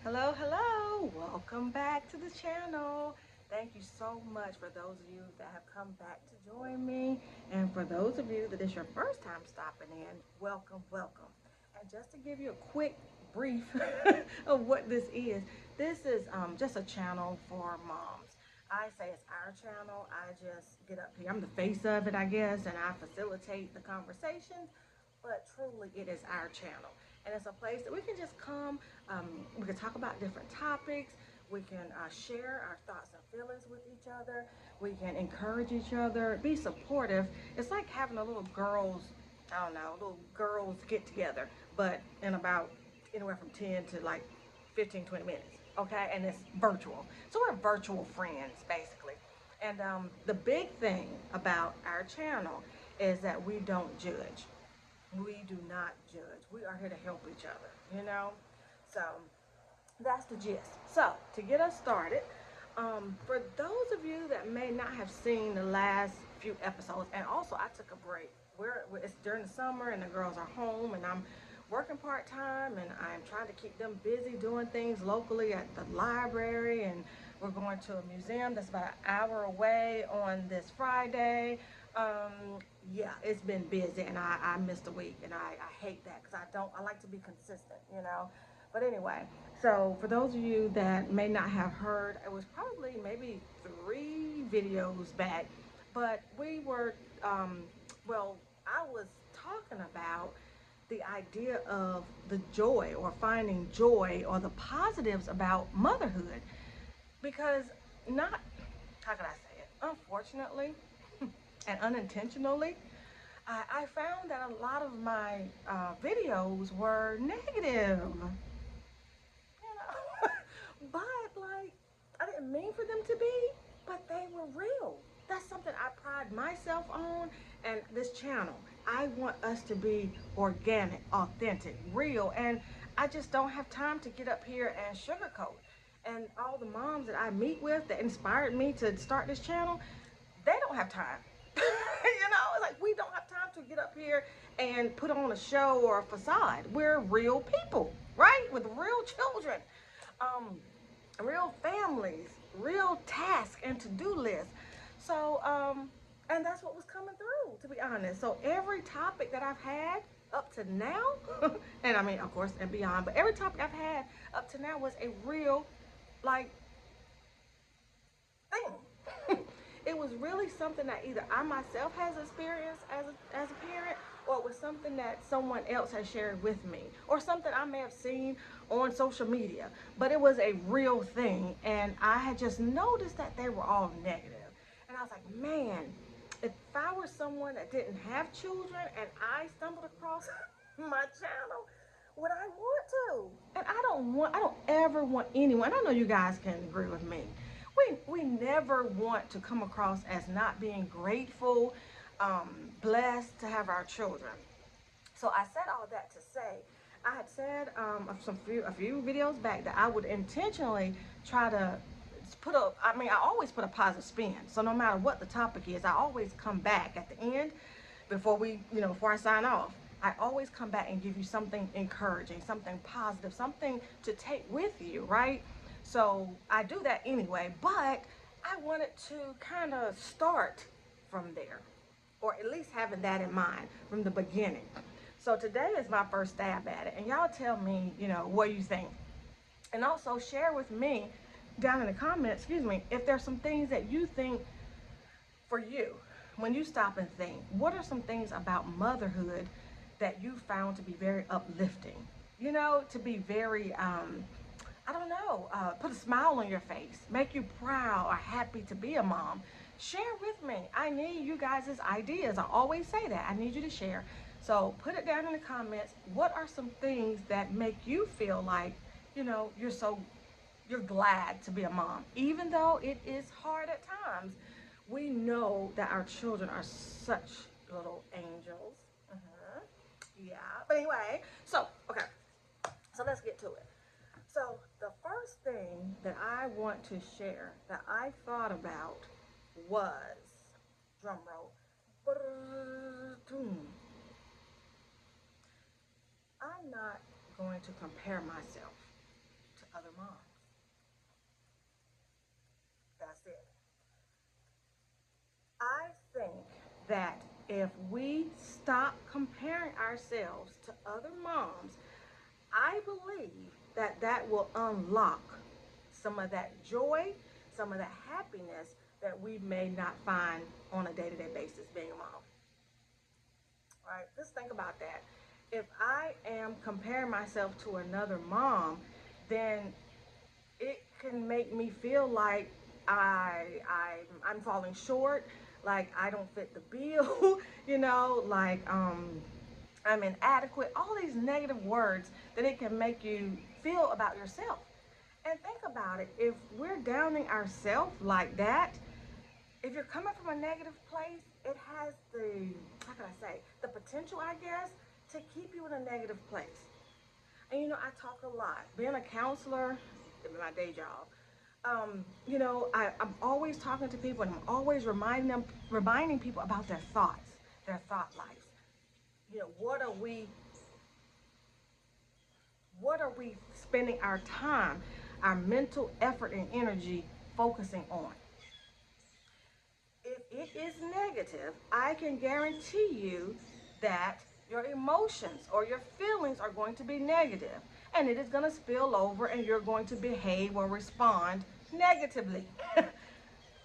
Hello, hello. Welcome back to the channel. Thank you so much for those of you that have come back to join me. And for those of you that is your first time stopping in, welcome, welcome. And just to give you a quick brief of what this is just a channel for moms. I say it's our channel. I just get up here. I'm the face of it, I guess, and I facilitate the conversations, but truly it is our channel. And it's a place that we can just come, we can talk about different topics, we can share our thoughts and feelings with each other, we can encourage each other, be supportive. It's like having a little girls, I don't know, little girls get together, but in about anywhere from 10 to like 15, 20 minutes, okay? And it's virtual. So we're virtual friends, basically. And the big thing about our channel is that we don't judge. We do not judge. We are here to help each other, you know? So that's the gist. So to get us started, for those of you that may not have seen the last few episodes, and also I took a break. It's during the summer and the girls are home and I'm working part-time and I'm trying to keep them busy doing things locally at the library, and we're going to a museum that's about an hour away on this Friday. Yeah, it's been busy and I missed a week, and I hate that because I like to be consistent, you know. But anyway, so for those of you that may not have heard, it was probably maybe 3 videos back, but we were, well, I was talking about the idea of the joy or finding joy or the positives about motherhood, because not, how can I say it? Unfortunately and unintentionally, I found that a lot of my videos were negative, you know. But like, I didn't mean for them to be, but they were real. That's something I pride myself on, and this channel. I want us to be organic, authentic, real, and I just don't have time to get up here and sugarcoat. And all the moms that I meet with that inspired me to start this channel, they don't have time. You know, it's like we don't have time to get up here and put on a show or a facade. We're real people, right? With real children, um, real families, real tasks and to-do lists. So, and that's what was coming through, to be honest. So every topic that I've had up to now, and I mean, of course, and beyond, but every topic I've had up to now was a real, like, thing. It was really something that either I myself has experienced as a parent, or it was something that someone else has shared with me, or something I may have seen on social media. But it was a real thing, and I had just noticed that they were all negative. And I was like, man, if I were someone that didn't have children and I stumbled across my channel, would I want to? And I don't ever want anyone, I know you guys can agree with me, we never want to come across as not being grateful, blessed to have our children. So I said all that to say, I had said a few videos back that I would intentionally try to I always put a positive spin. So no matter what the topic is, I always come back at the end before I sign off. I always come back and give you something encouraging, something positive, something to take with you, right? So I do that anyway, but I wanted to kind of start from there, or at least having that in mind from the beginning. So today is my first stab at it, and y'all tell me, what you think. And also share with me down in the comments, if there's some things that you think for you, when you stop and think, what are some things about motherhood that you found to be very uplifting? To be very, I don't know, put a smile on your face, make you proud or happy to be a mom. Share with me. I need you guys' ideas. I always say that. I need you to share. So put it down in the comments. What are some things that make you feel like, you're glad to be a mom, even though it is hard at times. We know that our children are such little angels. Yeah. But anyway, so okay. So let's get to it. So the first thing that I want to share that I thought about was, drum roll, I'm not going to compare myself to other other moms. That's it. I think that if we stop comparing ourselves to other moms, I believe that that will unlock some of that joy, some of that happiness that we may not find on a day-to-day basis being a mom. Right? Just think about that. If I am comparing myself to another mom, then it can make me feel like I'm falling short, like I don't fit the bill, like I'm inadequate. All these negative words that it can make you feel about yourself. And think about it. If we're downing ourselves like that, if you're coming from a negative place, it has the, how can I say, the potential, I guess, to keep you in a negative place. And I talk a lot. Being a counselor, my day job. I'm always talking to people, and I'm always reminding people about their thoughts, their thought lives. You know, what are we spending our time, our mental effort and energy focusing on? If it is negative, I can guarantee you that your emotions or your feelings are going to be negative, and it is going to spill over and you're going to behave or respond negatively.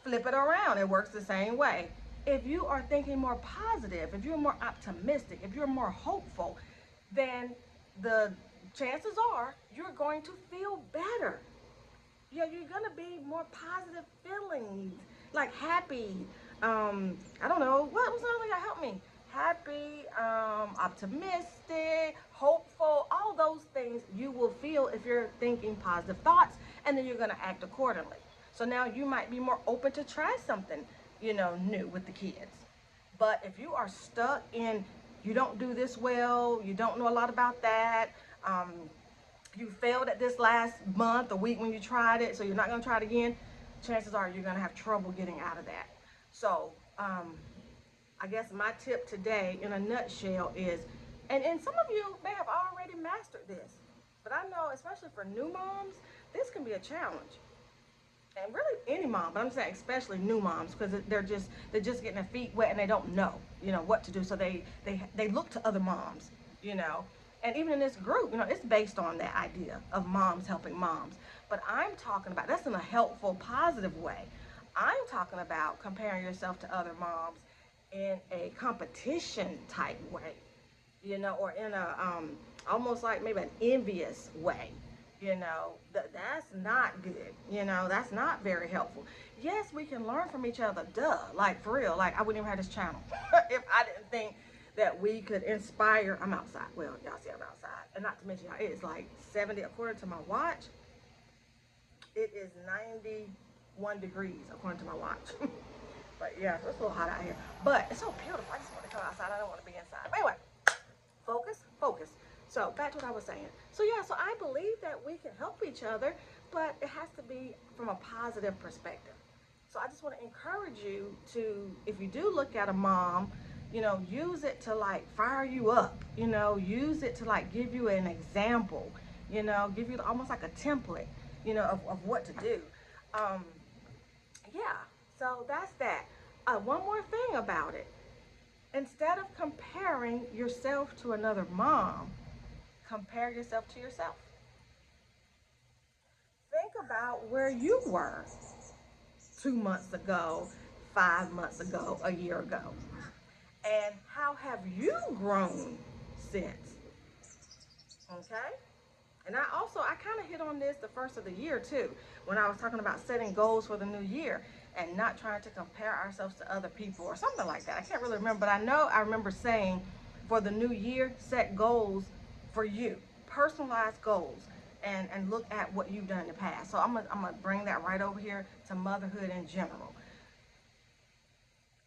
Flip it around, it works the same way. If you are thinking more positive, if you're more optimistic, if you're more hopeful, then the chances are you're going to feel better. Yeah, you're gonna be more positive feelings, like happy. I don't know what was another thing that helped me. Happy, optimistic, hopeful. All those things you will feel if you're thinking positive thoughts, and then you're gonna act accordingly. So now you might be more open to try something, new with the kids. But if you are stuck in, you don't do this well, you don't know a lot about that. Um, you failed at this last month or week when you tried it, so you're not going to try it again, chances are you're going to have trouble getting out of that. So I guess my tip today in a nutshell is, and some of you may have already mastered this, but I know especially for new moms, this can be a challenge. And really any mom, but I'm saying especially new moms, because they're just getting their feet wet and they don't know, what to do. So they look to other moms, you know. And even in this group, it's based on that idea of moms helping moms. But I'm talking about that's in a helpful, positive way. I'm talking about comparing yourself to other moms in a competition type way, or in a almost like maybe an envious way. That's not good. That's not very helpful. Yes, we can learn from each other. Duh, like for real. Like I wouldn't even have this channel if I didn't think that we could inspire. I'm outside. Well, y'all see I'm outside, and not to mention, y'all, it is like 70 according to my watch. It is 91 degrees according to my watch. But yeah, it's a little hot out here. But it's so beautiful. I just want to come outside. I don't want to be inside. But anyway, focus. So back to what I was saying. So yeah, so I believe that we can help each other, but it has to be from a positive perspective. So I just want to encourage you to, if you do look at a mom, use it to like fire you up, use it to like give you an example, give you almost like a template, of what to do. Um, yeah, so that's that. One more thing about it. Instead of comparing yourself to another mom, compare yourself to yourself. Think about where you were 2 months ago, 5 months ago, a year ago. And how have you grown since? Okay? And I kind of hit on this the first of the year too, when I was talking about setting goals for the new year and not trying to compare ourselves to other people or something like that. I can't really remember, but I remember saying for the new year, set goals for you, personalized goals, and look at what you've done in the past. So I'm gonna bring that right over here to motherhood in general.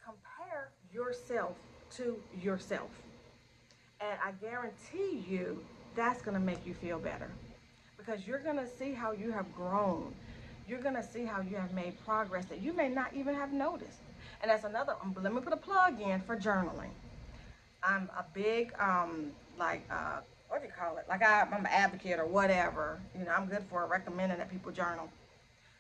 Compare yourself to yourself. And I guarantee you that's going to make you feel better because you're going to see how you have grown. You're going to see how you have made progress that you may not even have noticed. And that's another, let me put a plug in for journaling. I'm a big, what do you call it? Like I'm an advocate or whatever. You know, I'm good for recommending that people journal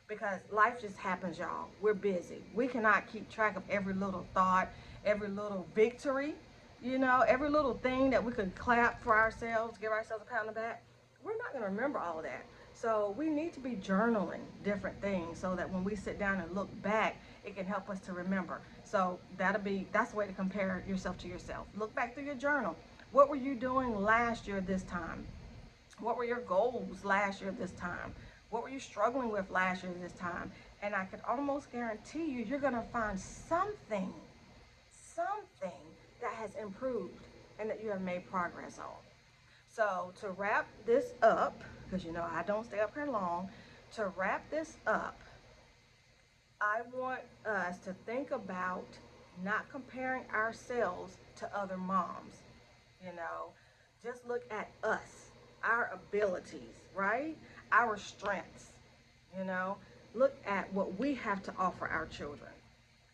because life just happens, y'all. We're busy. We cannot keep track of every little thought, every little victory, you know, every little thing that we could clap for ourselves, give ourselves a pat on the back. We're not going to remember all of that. So we need to be journaling different things so that when we sit down and look back, it can help us to remember. So that's the way to compare yourself to yourself. Look back through your journal. What were you doing last year this time? What were your goals last year this time? What were you struggling with last year this time? And I could almost guarantee you, you're going to find something that has improved and that you have made progress on. So to wrap this up, because you know I don't stay up here long, to wrap this up, I want us to think about not comparing ourselves to other moms. You know, just look at us, our abilities, right? Our strengths, you know. Look at what we have to offer our children.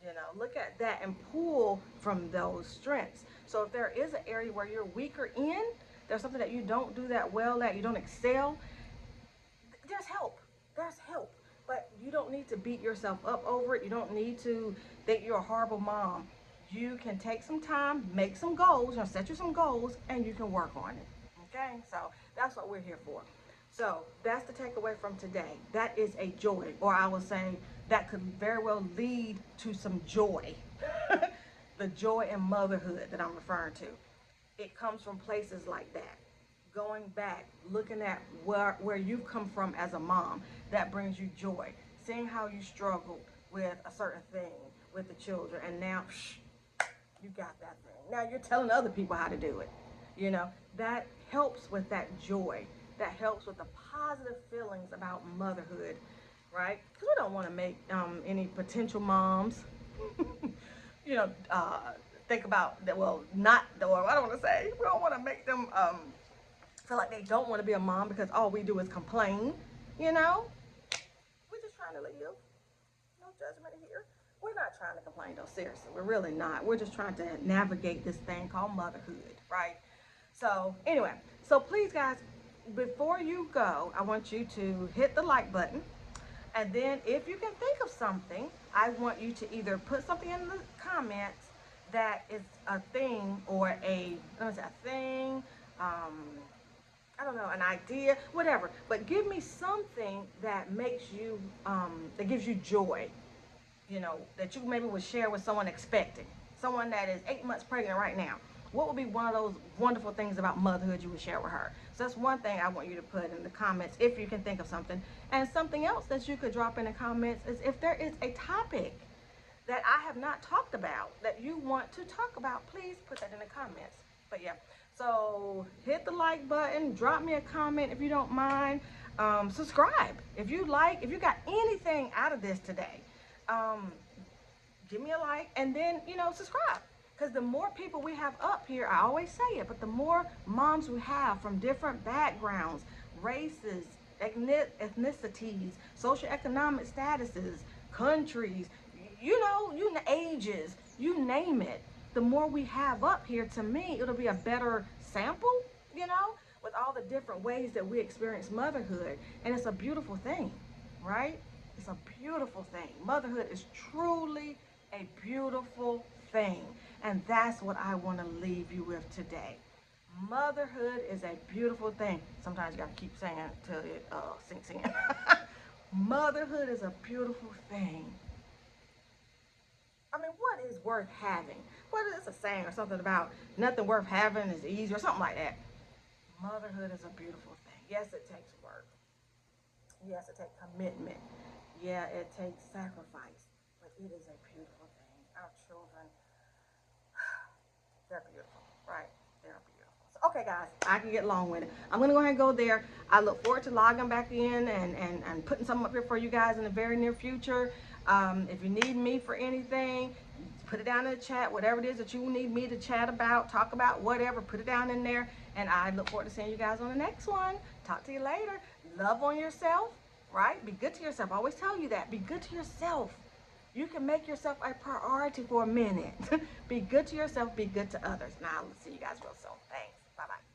You know, look at that and pull from those strengths. So if there is an area where you're weaker in, there's something that you don't do that well at, you don't excel, there's help. There's help. But you don't need to beat yourself up over it. You don't need to think you're a horrible mom. You can take some time, make some goals, you know, set you some goals, and you can work on it. Okay? So that's what we're here for. So that's the takeaway from today. That is a joy, or I will say that could very well lead to some joy. The joy in motherhood that I'm referring to. It comes from places like that. Going back, looking at where you've come from as a mom, that brings you joy. Seeing how you struggled with a certain thing with the children, and now you got that thing. Now you're telling other people how to do it. You know, that helps with that joy. That helps with the positive feelings about motherhood, right? Because we don't want to make any potential moms, you know, think about that. Well, not, or I don't want to say, we don't want to make them feel like they don't want to be a mom because all we do is complain, you know? We're just trying to live. No judgment here. We're not trying to complain though, seriously. We're really not. We're just trying to navigate this thing called motherhood, right? So anyway, so please guys, before you go, I want you to hit the like button. And then if you can think of something, I want you to either put something in the comments that is a thing or a, let me say, a thing, I don't know, an idea, whatever. But give me something that makes you, that gives you joy, you know, that you maybe would share with someone expecting, someone that is 8 months pregnant right now. What would be one of those wonderful things about motherhood you would share with her? So that's one thing I want you to put in the comments if you can think of something. And something else that you could drop in the comments is if there is a topic that I have not talked about that you want to talk about, please put that in the comments. But yeah, so hit the like button, drop me a comment if you don't mind. Subscribe if you like, if you got anything out of this today. Give me a like and then, you know, subscribe. Because the more people we have up here, I always say it, but the more moms we have from different backgrounds, races, ethnicities, socioeconomic statuses, countries, you know, ages, you name it. The more we have up here, to me, it'll be a better sample, you know, with all the different ways that we experience motherhood. And it's a beautiful thing, right? It's a beautiful thing. Motherhood is truly a beautiful thing. And that's what I want to leave you with today. Motherhood is a beautiful thing. Sometimes you got to keep saying it till it sinks in. Motherhood is a beautiful thing. I mean, what is worth having? What is a saying or something about nothing worth having is easy or something like that? Motherhood is a beautiful thing. Yes, it takes work. Yes, it takes commitment. Yeah, it takes sacrifice. But it is a beautiful thing. Our children, they're beautiful, right? They're beautiful. So, okay, guys, I can get long with it. I'm going to go ahead and go there. I look forward to logging back in and putting something up here for you guys in the very near future. If you need me for anything, put it down in the chat. Whatever it is that you need me to chat about, talk about, whatever, put it down in there. And I look forward to seeing you guys on the next one. Talk to you later. Love on yourself, right? Be good to yourself. I always tell you that. Be good to yourself. You can make yourself a priority for a minute. Be good to yourself. Be good to others. Now, I'll see you guys real soon. Thanks. Bye-bye.